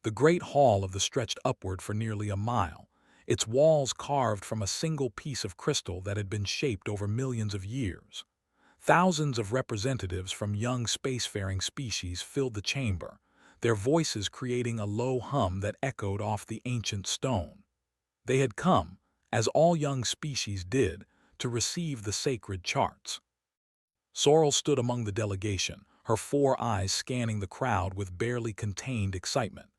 The great hall of the stretched upward for nearly a mile, its walls carved from a single piece of crystal that had been shaped over millions of years. Thousands of representatives from young spacefaring species filled the chamber, their voices creating a low hum that echoed off the ancient stone. They had come, as all young species did, to receive the sacred charts. Sorrel stood among the delegation, her four eyes scanning the crowd with barely contained excitement.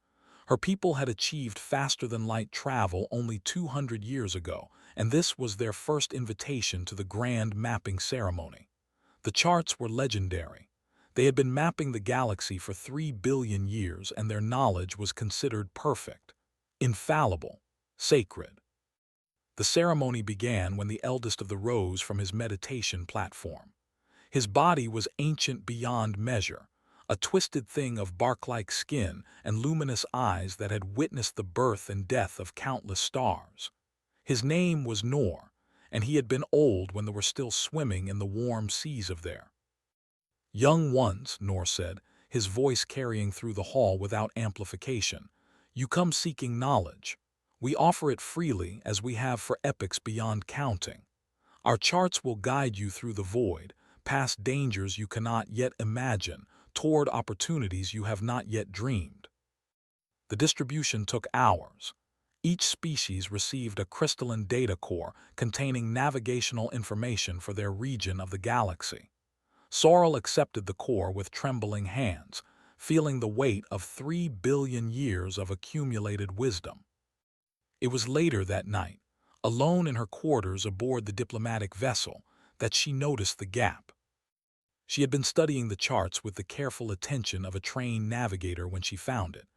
Her people had achieved faster-than-light travel only 200 years ago, and this was their first invitation to the grand mapping ceremony. The charts were legendary. They had been mapping the galaxy for 3 billion years, and their knowledge was considered perfect, infallible, sacred. The ceremony began when the eldest of the rose from his meditation platform. His body was ancient beyond measure, a twisted thing of bark-like skin and luminous eyes that had witnessed the birth and death of countless stars. His name was Nor, and he had been old when they were still swimming in the warm seas of there. "Young ones," Nor said, his voice carrying through the hall without amplification, "you come seeking knowledge. We offer it freely as we have for epochs beyond counting. Our charts will guide you through the void, past dangers you cannot yet imagine, toward opportunities you have not yet dreamed." The distribution took hours. Each species received a crystalline data core containing navigational information for their region of the galaxy. Sorrel accepted the core with trembling hands, feeling the weight of 3 billion years of accumulated wisdom. It was later that night, alone in her quarters aboard the diplomatic vessel, that she noticed the gap. She had been studying the charts with the careful attention of a trained navigator when she found it.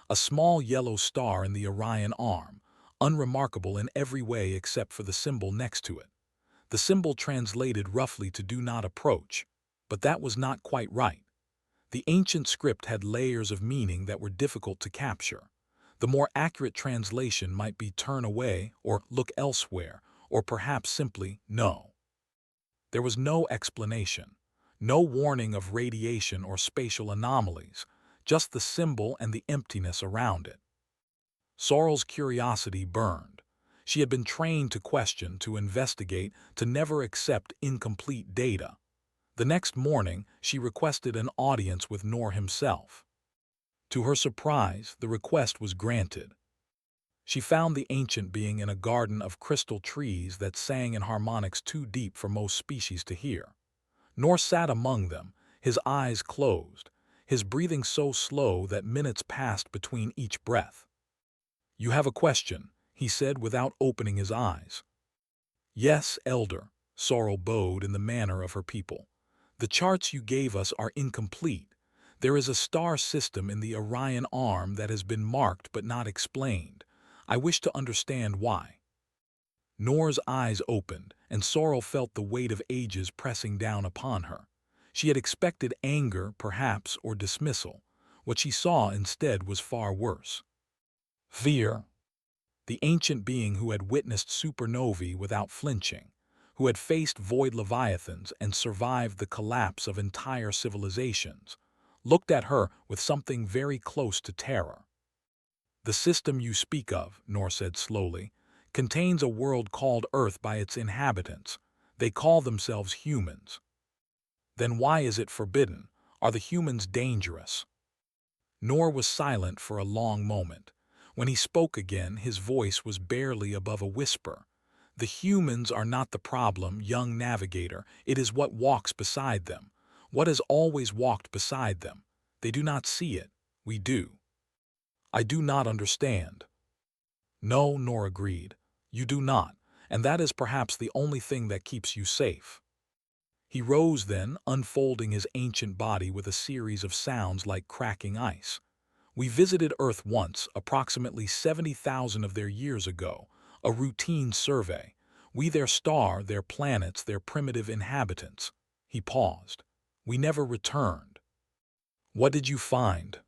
A small yellow star in the Orion arm, unremarkable in every way except for the symbol next to it. The symbol translated roughly to "do not approach," but that was not quite right. The ancient script had layers of meaning that were difficult to capture. The more accurate translation might be "turn away" or "look elsewhere," or perhaps simply "no." There was no explanation. No warning of radiation or spatial anomalies, just the symbol and the emptiness around it. Sorrel's curiosity burned. She had been trained to question, to investigate, to never accept incomplete data. The next morning, she requested an audience with Nor himself. To her surprise, the request was granted. She found the ancient being in a garden of crystal trees that sang in harmonics too deep for most species to hear. Nor sat among them, his eyes closed, his breathing so slow that minutes passed between each breath. "You have a question," he said without opening his eyes. "Yes, Elder," Sorrel bowed in the manner of her people. "The charts you gave us are incomplete. There is a star system in the Orion arm that has been marked but not explained. I wish to understand why." Nor's eyes opened, and Sorrel felt the weight of ages pressing down upon her. She had expected anger, perhaps, or dismissal. What she saw instead was far worse. Fear. The ancient being who had witnessed supernovae without flinching, who had faced void leviathans and survived the collapse of entire civilizations, looked at her with something very close to terror. "The system you speak of," Nor said slowly, "contains a world called Earth by its inhabitants. They call themselves humans. Then why is it forbidden? Are the humans dangerous?" Nor was silent for a long moment. When he spoke again, his voice was barely above a whisper. "The humans are not the problem, young navigator. It is what walks beside them. What has always walked beside them. They do not see it. We do." "I do not understand." "No," Nor agreed. "You do not, and that is perhaps the only thing that keeps you safe." He rose then, unfolding his ancient body with a series of sounds like cracking ice. "We visited Earth once, approximately 70,000 of their years ago, a routine survey. We their star, their planets, their primitive inhabitants." He paused. "We never returned." "What did you find?"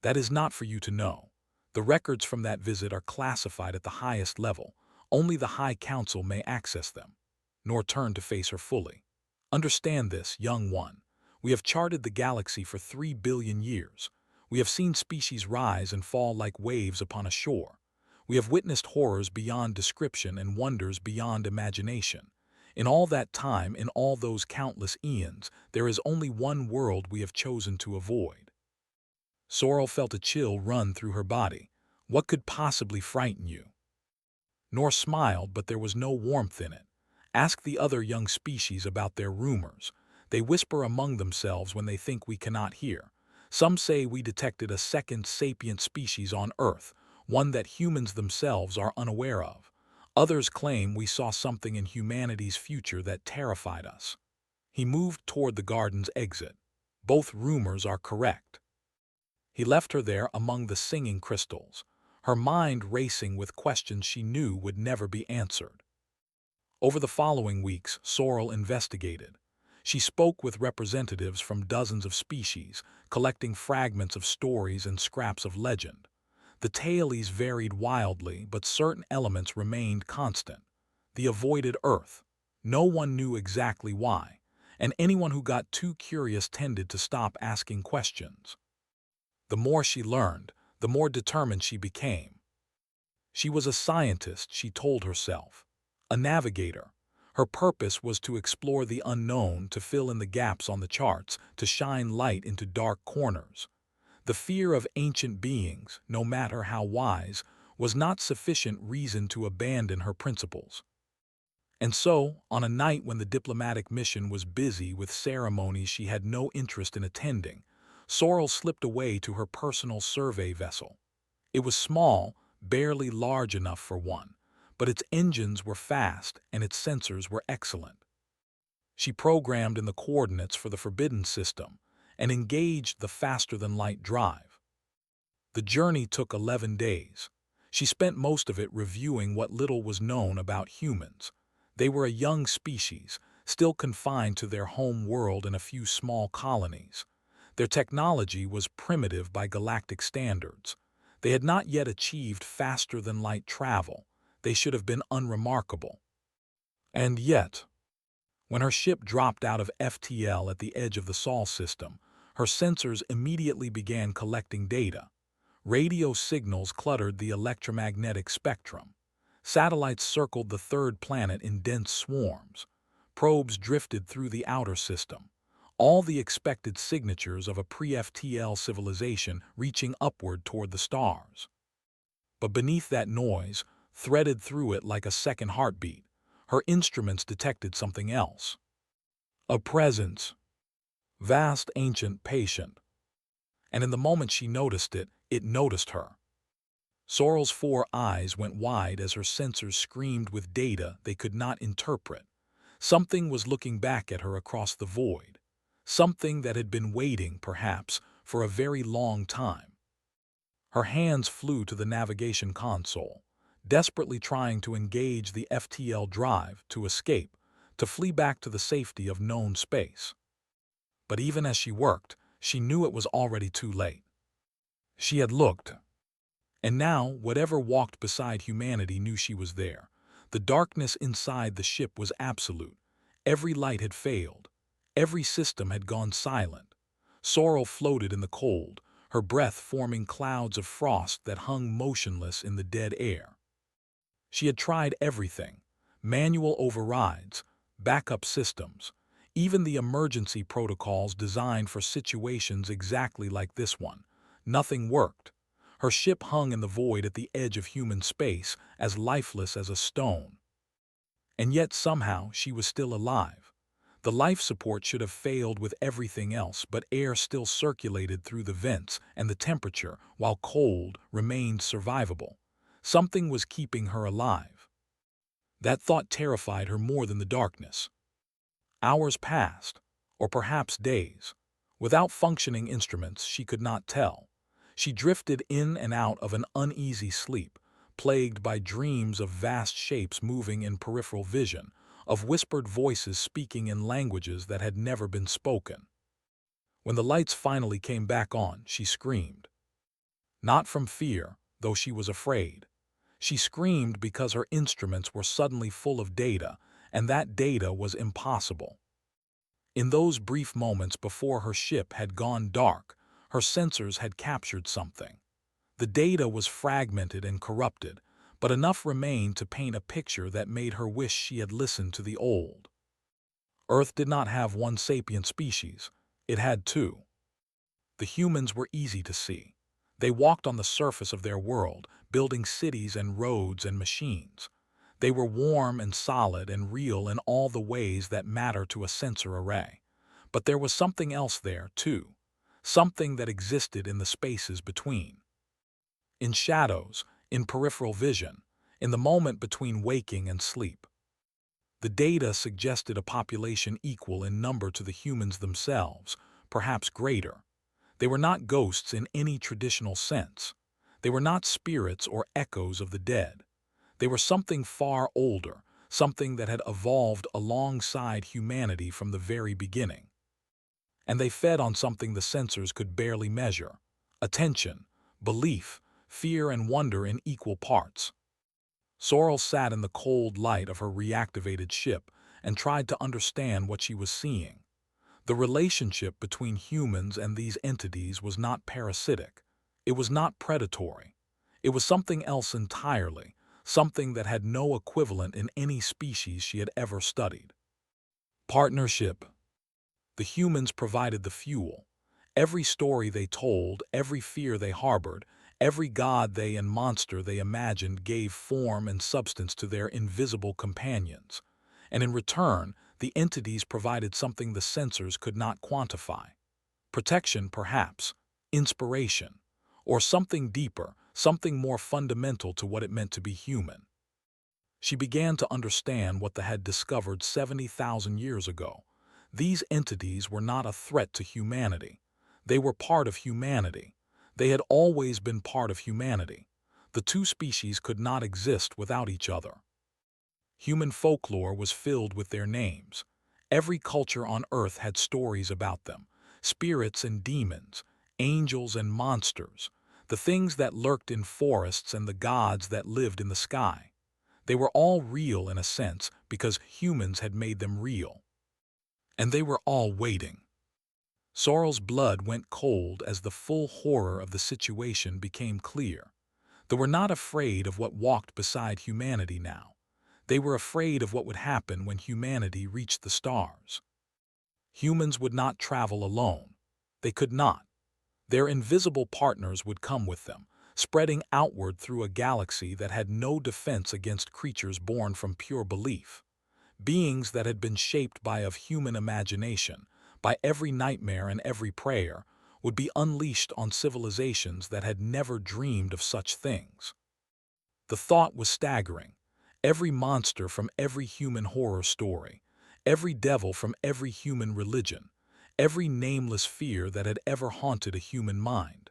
"That is not for you to know. The records from that visit are classified at the highest level. Only the High Council may access them." Nor turned to face her fully. "Understand this, young one. We have charted the galaxy for 3 billion years. We have seen species rise and fall like waves upon a shore. We have witnessed horrors beyond description and wonders beyond imagination. In all that time, in all those countless eons, there is only one world we have chosen to avoid. Sorrel felt a chill run through her body. What could possibly frighten you? Nor smiled, but there was no warmth in it. Ask the other young species about their rumors. They whisper among themselves when they think we cannot hear. Some say we detected a second sapient species on Earth, one that humans themselves are unaware of. Others claim we saw something in humanity's future that terrified us. He moved toward the garden's exit. Both rumors are correct. He left her there among the singing crystals, her mind racing with questions she knew would never be answered. Over the following weeks, Sorrel investigated. She spoke with representatives from dozens of species, collecting fragments of stories and scraps of legend. The tales varied wildly, but certain elements remained constant. The avoided Earth. No one knew exactly why, and anyone who got too curious tended to stop asking questions. The more she learned, the more determined she became. She was a scientist, she told herself, a navigator. Her purpose was to explore the unknown, to fill in the gaps on the charts, to shine light into dark corners. The fear of ancient beings, no matter how wise, was not sufficient reason to abandon her principles. And so, on a night when the diplomatic mission was busy with ceremonies she had no interest in attending, Sorrel slipped away to her personal survey vessel. It was small, barely large enough for one, but its engines were fast and its sensors were excellent. She programmed in the coordinates for the Forbidden System and engaged the faster-than-light drive. The journey took 11 days. She spent most of it reviewing what little was known about humans. They were a young species, still confined to their home world and a few small colonies. Their technology was primitive by galactic standards. They had not yet achieved faster-than-light travel. They should have been unremarkable. And yet, when her ship dropped out of FTL at the edge of the Sol system, her sensors immediately began collecting data. Radio signals cluttered the electromagnetic spectrum. Satellites circled the third planet in dense swarms. Probes drifted through the outer system. All the expected signatures of a pre-FTL civilization reaching upward toward the stars. But beneath that noise, threaded through it like a second heartbeat, her instruments detected something else. A presence. Vast, ancient, patient. And in the moment she noticed it, it noticed her. Sorrel's 4 eyes went wide as her sensors screamed with data they could not interpret. Something was looking back at her across the void. Something that had been waiting, perhaps, for a very long time. Her hands flew to the navigation console, desperately trying to engage the FTL drive, to escape, to flee back to the safety of known space. But even as she worked, she knew it was already too late. She had looked. And now, whatever walked beside humanity knew she was there. The darkness inside the ship was absolute. Every light had failed. Every system had gone silent. Sorrel floated in the cold, her breath forming clouds of frost that hung motionless in the dead air. She had tried everything: manual overrides, backup systems, even the emergency protocols designed for situations exactly like this one. Nothing worked. Her ship hung in the void at the edge of human space, as lifeless as a stone. And yet somehow she was still alive. The life support should have failed with everything else, but air still circulated through the vents, and the temperature, while cold, remained survivable. Something was keeping her alive. That thought terrified her more than the darkness. Hours passed, or perhaps days. Without functioning instruments, she could not tell. She drifted in and out of an uneasy sleep, plagued by dreams of vast shapes moving in peripheral vision, of whispered voices speaking in languages that had never been spoken. When the lights finally came back on, she screamed. Not from fear, though she was afraid. She screamed because her instruments were suddenly full of data, and that data was impossible. In those brief moments before her ship had gone dark, Her sensors had captured something. The data was fragmented and corrupted, but enough remained to paint a picture that made her wish she had listened to the old. Earth did not have one sapient species, it had two. The humans were easy to see. They walked on the surface of their world, building cities and roads and machines. They were warm and solid and real in all the ways that matter to a sensor array. But there was something else there, too. Something that existed in the spaces between. In shadows, in peripheral vision, in the moment between waking and sleep. The data suggested a population equal in number to the humans themselves, perhaps greater. They were not ghosts in any traditional sense. They were not spirits or echoes of the dead. They were something far older, something that had evolved alongside humanity from the very beginning. And they fed on something the sensors could barely measure: attention, belief, fear and wonder in equal parts. Sorrel sat in the cold light of her reactivated ship and tried to understand what she was seeing. The relationship between humans and these entities was not parasitic. It was not predatory. It was something else entirely, something that had no equivalent in any species she had ever studied. Partnership. The humans provided the fuel. Every story they told, every fear they harbored, every god and monster they imagined gave form and substance to their invisible companions. And in return, the entities provided something the sensors could not quantify. Protection, perhaps, inspiration, or something deeper, something more fundamental to what it meant to be human. She began to understand what they had discovered 70,000 years ago. These entities were not a threat to humanity. They were part of humanity. They had always been part of humanity. The two species could not exist without each other. Human folklore was filled with their names. Every culture on Earth had stories about them: spirits and demons, angels and monsters, the things that lurked in forests and the gods that lived in the sky. They were all real in a sense because humans had made them real. And they were all waiting. Sorrel's blood went cold as the full horror of the situation became clear. They were not afraid of what walked beside humanity now. They were afraid of what would happen when humanity reached the stars. Humans would not travel alone. They could not. Their invisible partners would come with them, spreading outward through a galaxy that had no defense against creatures born from pure belief. Beings that had been shaped by of human imagination, by every nightmare and every prayer, would be unleashed on civilizations that had never dreamed of such things. The thought was staggering. Every monster from every human horror story, every devil from every human religion, every nameless fear that had ever haunted a human mind.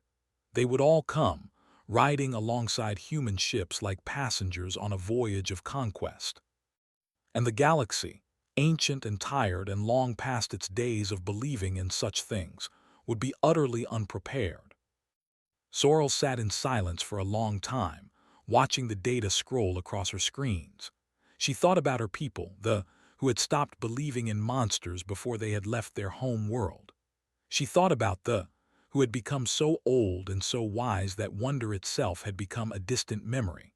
They would all come, riding alongside human ships like passengers on a voyage of conquest. And the galaxy, ancient and tired and long past its days of believing in such things, would be utterly unprepared. Sorrel sat in silence for a long time, watching the data scroll across her screens. She thought about her people, who had stopped believing in monsters before they had left their home world. She thought about who had become so old and so wise that wonder itself had become a distant memory.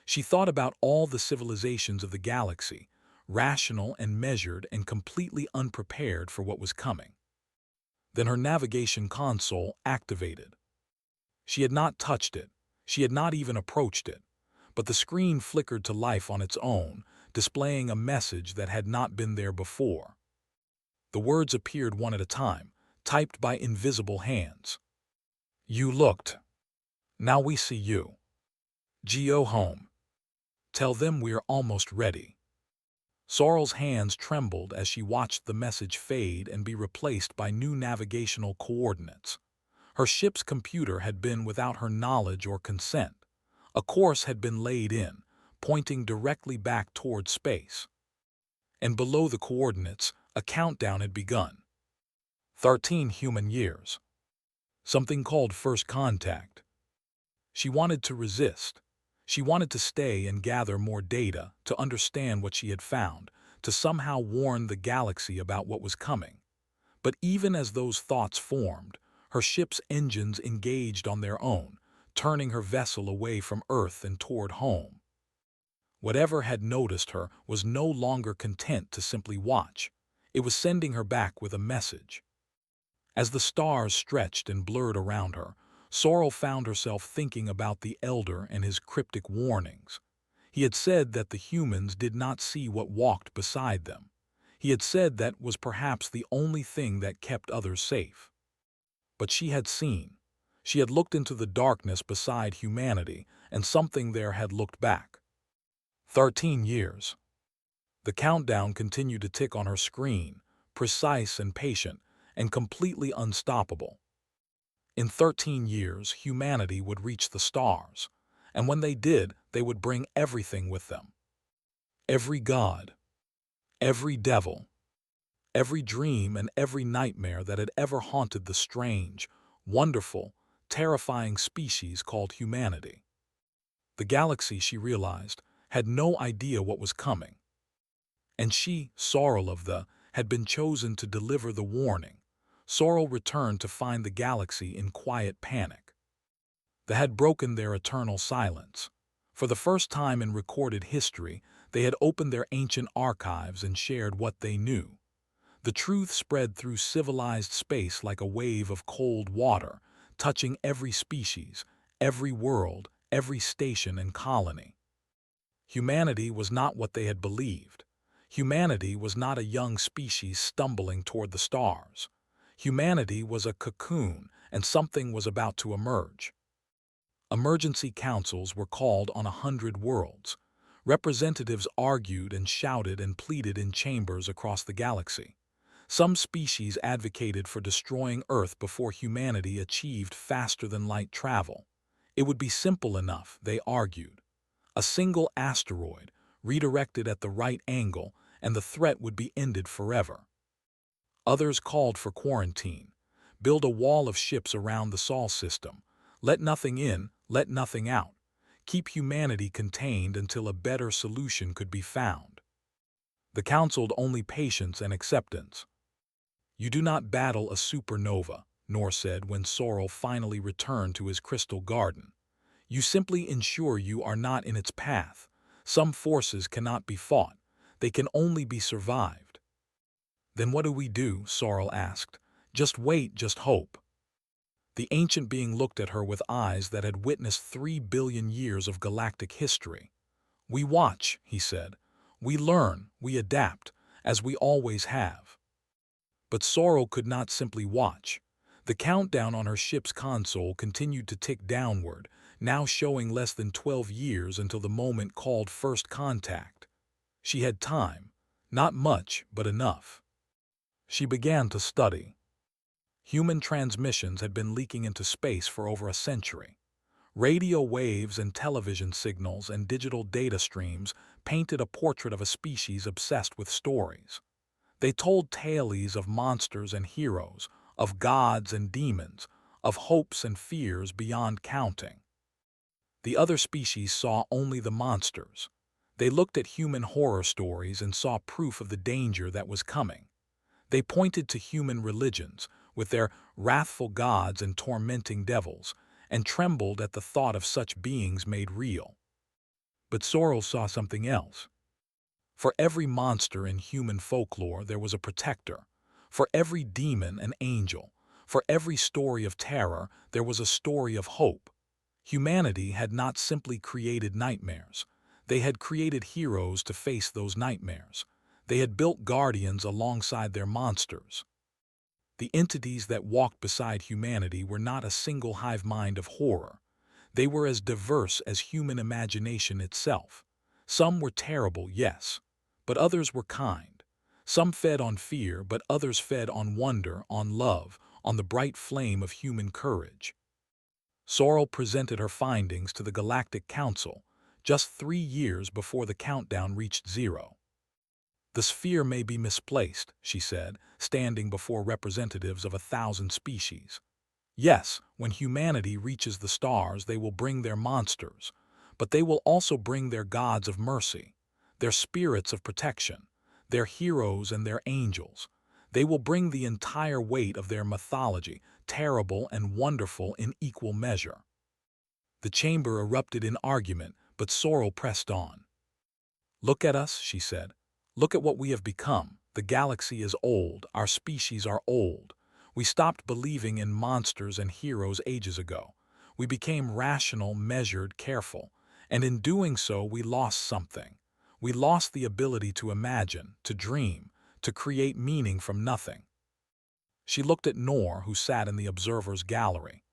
She thought about all the civilizations of the galaxy, rational and measured and completely unprepared for what was coming. Then her navigation console activated. She had not touched it. She had not even approached it. But the screen flickered to life on its own, displaying a message that had not been there before. The words appeared one at a time, typed by invisible hands. You looked. Now we see you. Go home. Tell them we are almost ready. Sorrel's hands trembled as she watched the message fade and be replaced by new navigational coordinates. Her ship's computer had been without her knowledge or consent. A course had been laid in, pointing directly back toward space. And below the coordinates, a countdown had begun. 13 human years. Something called first contact. She wanted to resist. She wanted to stay and gather more data, to understand what she had found, to somehow warn the galaxy about what was coming. But even as those thoughts formed, Her ship's engines engaged on their own, turning her vessel away from Earth and toward home. Whatever had noticed her was no longer content to simply watch. It was sending her back with a message. As the stars stretched and blurred around her, Sorrel found herself thinking about the Elder and his cryptic warnings. He had said that the humans did not see what walked beside them. He had said that was perhaps the only thing that kept others safe. But she had seen. She had looked into the darkness beside humanity, and something there had looked back. 13 years. The countdown continued to tick on her screen, precise and patient, and completely unstoppable. In 13 years, humanity would reach the stars, and when they did, they would bring everything with them. Every god, every devil, every dream and every nightmare that had ever haunted the strange, wonderful, terrifying species called humanity. The galaxy, she realized, had no idea what was coming. And she, Sorrel of the, had been chosen to deliver the warning. Sorrel returned to find the galaxy in quiet panic. They had broken their eternal silence. For the first time in recorded history, they had opened their ancient archives and shared what they knew. The truth spread through civilized space like a wave of cold water, touching every species, every world, every station and colony. Humanity was not what they had believed. Humanity was not a young species stumbling toward the stars. Humanity was a cocoon, and something was about to emerge. Emergency councils were called on 100 worlds. Representatives argued and shouted and pleaded in chambers across the galaxy. Some species advocated for destroying Earth before humanity achieved faster-than-light travel. It would be simple enough, they argued. A single asteroid, redirected at the right angle, and the threat would be ended forever. Others called for quarantine. Build a wall of ships around the Sol system. Let nothing in, let nothing out. Keep humanity contained until a better solution could be found. The counseled only patience and acceptance. You do not battle a supernova, Nor said when Sorrel finally returned to his crystal garden. You simply ensure you are not in its path. Some forces cannot be fought. They can only be survived. Then what do we do? Sorrel asked. Just wait, just hope. The ancient being looked at her with eyes that had witnessed 3 billion years of galactic history. We watch, he said. We learn, we adapt, as we always have. But Sorrel could not simply watch. The countdown on her ship's console continued to tick downward, now showing less than 12 years until the moment called first contact. She had time. Not much, but enough. She began to study. Human transmissions had been leaking into space for over a century. Radio waves and television signals and digital data streams painted a portrait of a species obsessed with stories. They told tales of monsters and heroes, of gods and demons, of hopes and fears beyond counting. The other species saw only the monsters. They looked at human horror stories and saw proof of the danger that was coming. They pointed to human religions, with their wrathful gods and tormenting devils, and trembled at the thought of such beings made real. But Sorrel saw something else. For every monster in human folklore there was a protector. For every demon an angel. For every story of terror there was a story of hope. Humanity had not simply created nightmares. They had created heroes to face those nightmares. They had built guardians alongside their monsters. The entities that walked beside humanity were not a single hive mind of horror. They were as diverse as human imagination itself. Some were terrible, yes, but others were kind. Some fed on fear, but others fed on wonder, on love, on the bright flame of human courage. Sorrel presented her findings to the Galactic Council just 3 years before the countdown reached 0. The sphere may be misplaced, she said, standing before representatives of 1,000 species. Yes, when humanity reaches the stars, they will bring their monsters, but they will also bring their gods of mercy, their spirits of protection, their heroes and their angels. They will bring the entire weight of their mythology terrible and wonderful in equal measure. The chamber erupted in argument, but Sorrel pressed on. "Look at us," she said. "Look at what we have become. The galaxy is old, our species are old. We stopped believing in monsters and heroes ages ago. We became rational, measured, careful, and in doing so we lost something. We lost the ability to imagine, to dream, to create meaning from nothing." She looked at Nor, who sat in the observer's gallery.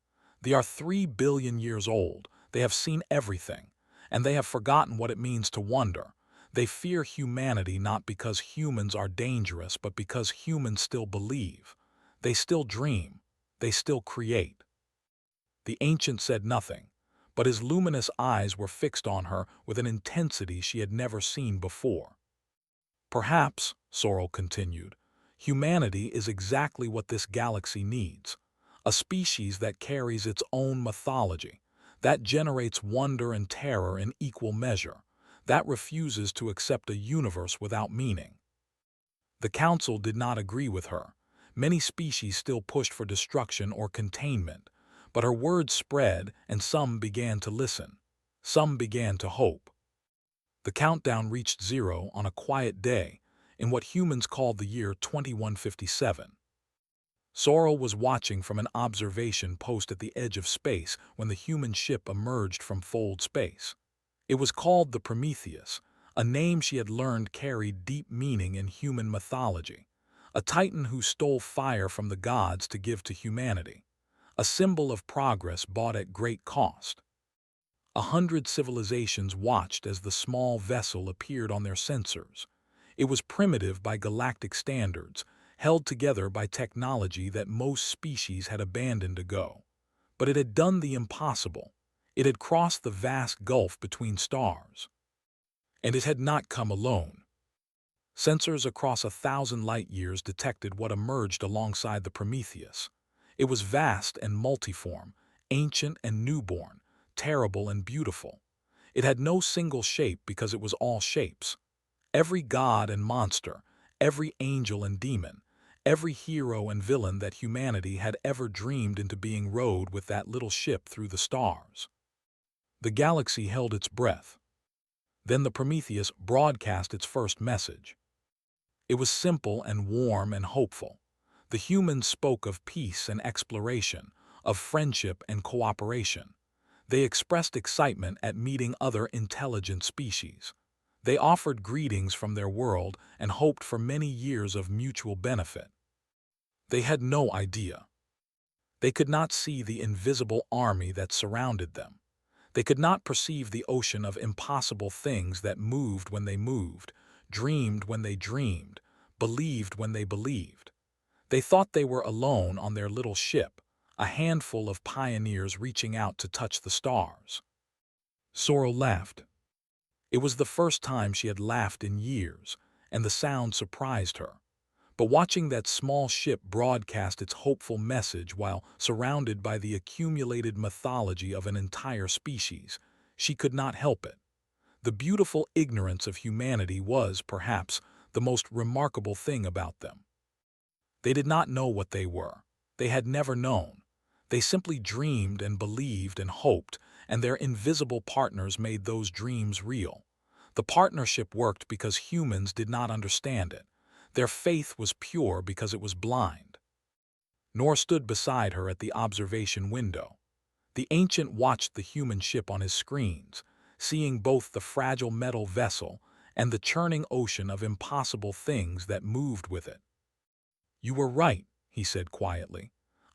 "They are 3 billion years old, they have seen everything, and they have forgotten what it means to wonder. They fear humanity not because humans are dangerous, but because humans still believe. They still dream. They still create." The ancient said nothing, but his luminous eyes were fixed on her with an intensity she had never seen before. "Perhaps," Sorrel continued, "humanity is exactly what this galaxy needs. A species that carries its own mythology, that generates wonder and terror in equal measure, that refuses to accept a universe without meaning." The council did not agree with her. Many species still pushed for destruction or containment, but her words spread and some began to listen. Some began to hope. The countdown reached zero on a quiet day in what humans called the year 2157. Sorrel was watching from an observation post at the edge of space when the human ship emerged from fold space. It was called the Prometheus, a name she had learned carried deep meaning in human mythology, a titan who stole fire from the gods to give to humanity, a symbol of progress bought at great cost. 100 civilizations watched as the small vessel appeared on their sensors. It was primitive by galactic standards, held together by technology that most species had abandoned ago. But it had done the impossible. It had crossed the vast gulf between stars. And it had not come alone. Sensors across 1,000 light-years detected what emerged alongside the Prometheus. It was vast and multiform, ancient and newborn, terrible and beautiful. It had no single shape because it was all shapes. Every god and monster, every angel and demon, every hero and villain that humanity had ever dreamed into being rode with that little ship through the stars. The galaxy held its breath. Then the Prometheus broadcast its first message. It was simple and warm and hopeful. The humans spoke of peace and exploration, of friendship and cooperation. They expressed excitement at meeting other intelligent species. They offered greetings from their world and hoped for many years of mutual benefit. They had no idea. They could not see the invisible army that surrounded them. They could not perceive the ocean of impossible things that moved when they moved, dreamed when they dreamed, believed when they believed. They thought they were alone on their little ship, a handful of pioneers reaching out to touch the stars. Sorrel laughed. It was the first time she had laughed in years, and the sound surprised her. But watching that small ship broadcast its hopeful message while surrounded by the accumulated mythology of an entire species, she could not help it. The beautiful ignorance of humanity was, perhaps, the most remarkable thing about them. They did not know what they were. They had never known. They simply dreamed and believed and hoped, and their invisible partners made those dreams real. The partnership worked because humans did not understand it. Their faith was pure because it was blind. Nor stood beside her at the observation window. The ancient watched the human ship on his screens, seeing both the fragile metal vessel and the churning ocean of impossible things that moved with it. "You were right," he said quietly.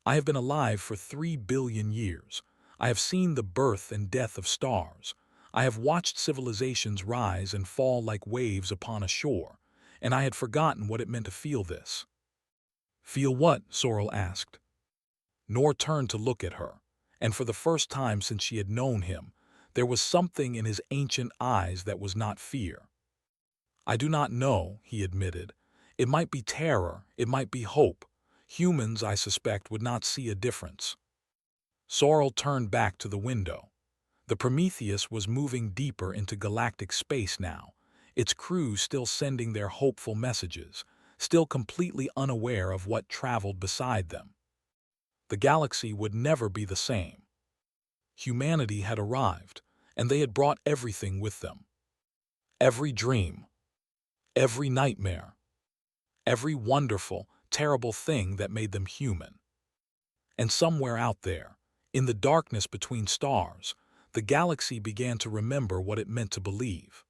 "I have been alive for 3 billion years. I have seen the birth and death of stars. I have watched civilizations rise and fall like waves upon a shore, and I had forgotten what it meant to feel this." "Feel what?" Sorrel asked. Nor turned to look at her, and for the first time since she had known him, there was something in his ancient eyes that was not fear. "I do not know," he admitted. "It might be terror, it might be hope. Humans, I suspect, would not see a difference." Sorrel turned back to the window. The Prometheus was moving deeper into galactic space now, its crew still sending their hopeful messages, still completely unaware of what traveled beside them. The galaxy would never be the same. Humanity had arrived, and they had brought everything with them. Every dream, every nightmare, every wonderful, terrible thing that made them human. And somewhere out there, in the darkness between stars, the galaxy began to remember what it meant to believe.